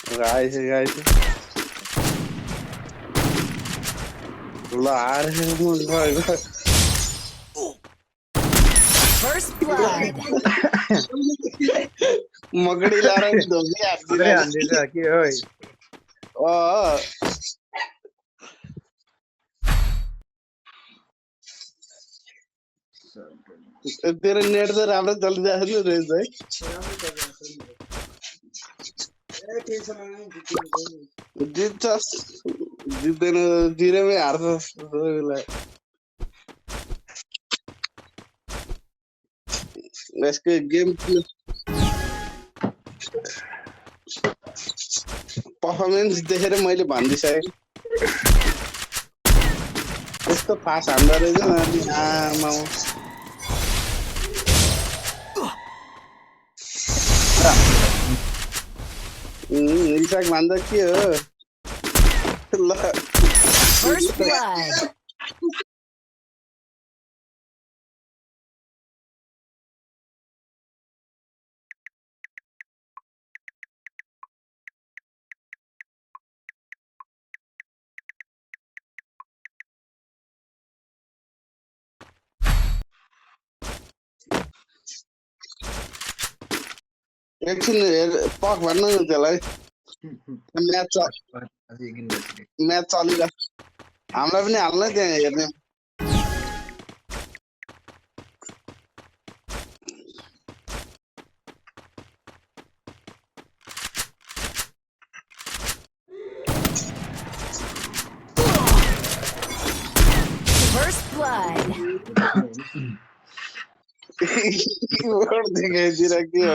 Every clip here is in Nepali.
Guys. First blood. मगड़ी ला रहा है दोगी अरे आंधी से आके ओए तेरा नेट तो रावण चल जाए ना रेस है जीतने जीरे में हार इसके गेम पर्फर्मेन्स देखेर मैले भन्दिसकेँ यस्तो फास्ट हान्दो रहेछ नि आमा इसाक भन्दा के हो ल First blood. एकछिन पक भन्नु न त्यसलाई म्याच चलिरहेको हामीलाई पनि हाल्न त्यहाँ हेर्ने First blood. कीबोर्ड देखाइदिएर के हो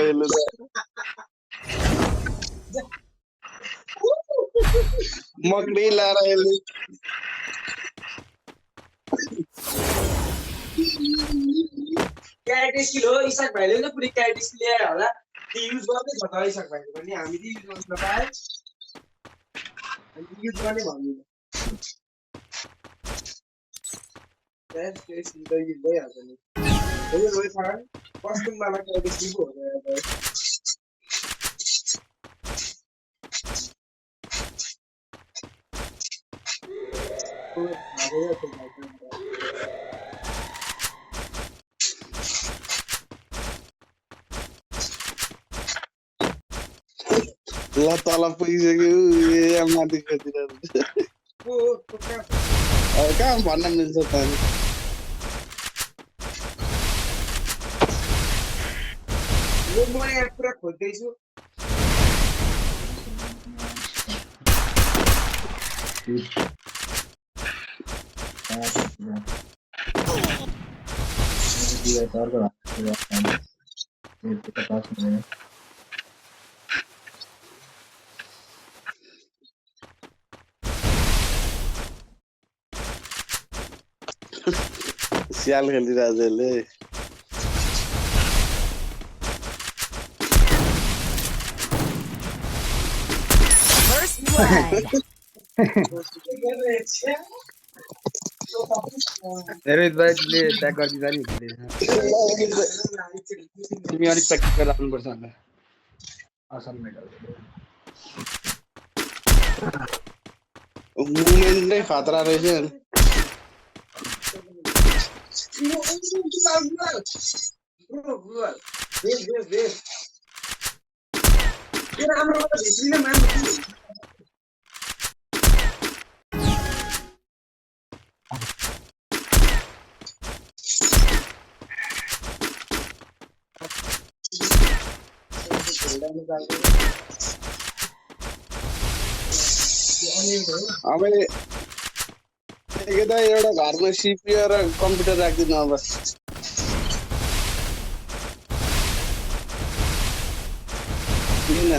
मकडी लाएर यसले क्यारेट स्किल हो इसाक भाइले नै पुरै क्यारेट स्किल ल्याएर होला त्यो युज गर्दै छ त इसाक भाइले पनि हामीले युज गर्न पाए अनि युज गर्ने भन्दिनँ क्यारेट स्किल त युज भइहाल्छ नि हो रोइ थाहा कस्टममा क्यारेट स्किल हो ल तल पुगिसक्यो माथि खोजिरहेको कहाँ भन्न मिल्छ त म यहाँ पुरा खोज्दैछु स्याल खेलिरहेको यसले First blood. रोहित भाइले ट्याग गरिदिँदा नि तिमी अलिक प्र्याक्टिस गरेर आउनुपर्छ होला असल मेडल मुभमेन्ट नै खतरा रहेछ अब एउटा घरमा सिपियु र कम्प्युटर राखिदिनु अब किन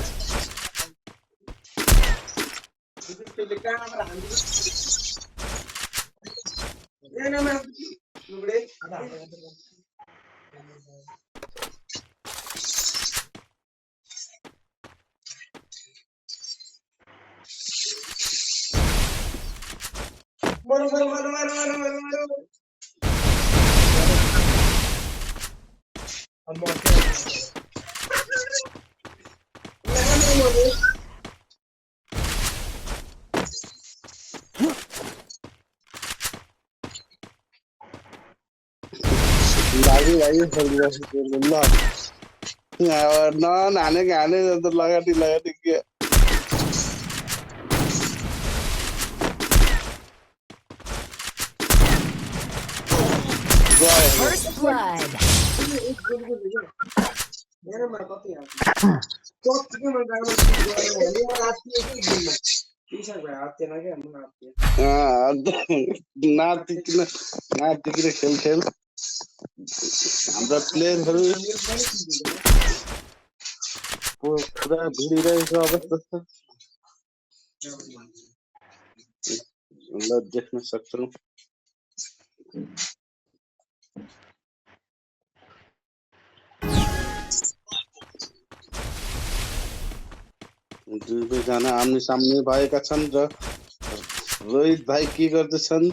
अभी भाइ ल नहाने हाने त लगाटी के गयो First blood. मेरोमा कति हाल्छ कतिको म गाडीमा गयो भने म राति एक दिनमा पिसा भए हाल्थेन क्या म हाल्थे नातिकिन खेल हाम्रा प्लेयरहरू पुरा भिडिरहेको अवस्था छ ल देख्न सक्छौ दुवैजना आम्ने सामने भएका छन् र रोहित भाइ के गर्दैछन्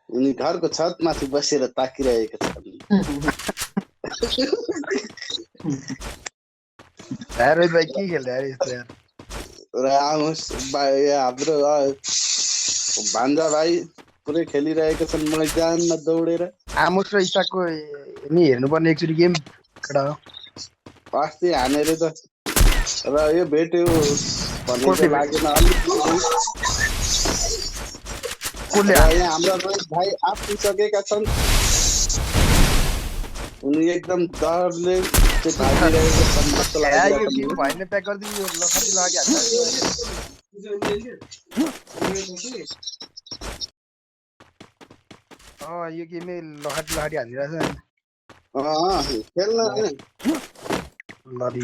उनी घरको छतमाथि बसेर ताकिरहेका छन् रोहित भाइ के खेल्दै अरे यस्तो यार र हाम्रो भान्जा भाइ पुरै खेलिरहेका छन् मैदानमा दौडेर आमुस र इसाकको नि हेर्नुपर्ने एकचोटि गेम केटा हो अस्ति हानेर त र यो भेट्यो भन्ने चाहिँ लागेन अलिक यहाँ हाम्रा रोहित भाइ आफिसकेका छन् उनी एकदम डरले चाहिँ भागिरहेको छन् जस्तो यो भएन प्याक गरिदिनु यो लखती लागिहाल्छ यो गेमै लखती हालिरहेछ खेल्न लडी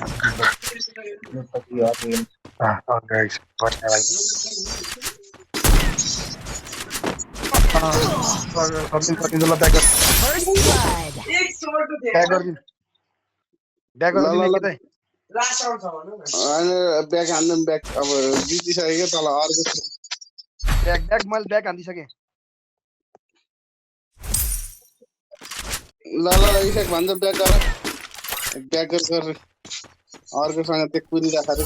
First blood. एक सोल्टो थियो प्याक गरिदिनु ब्याक गरिदिनु कतै लास्ट आउट छ भन न अनि ब्याग हान्नु ब्याग अब जितिसक्यो तल अर्को ब्याक मैले ब्याक हान्दिसकेँ ल इफेक्ट भन्छ ब्याग गर अर्कोसँग त्यो कुदिराखेर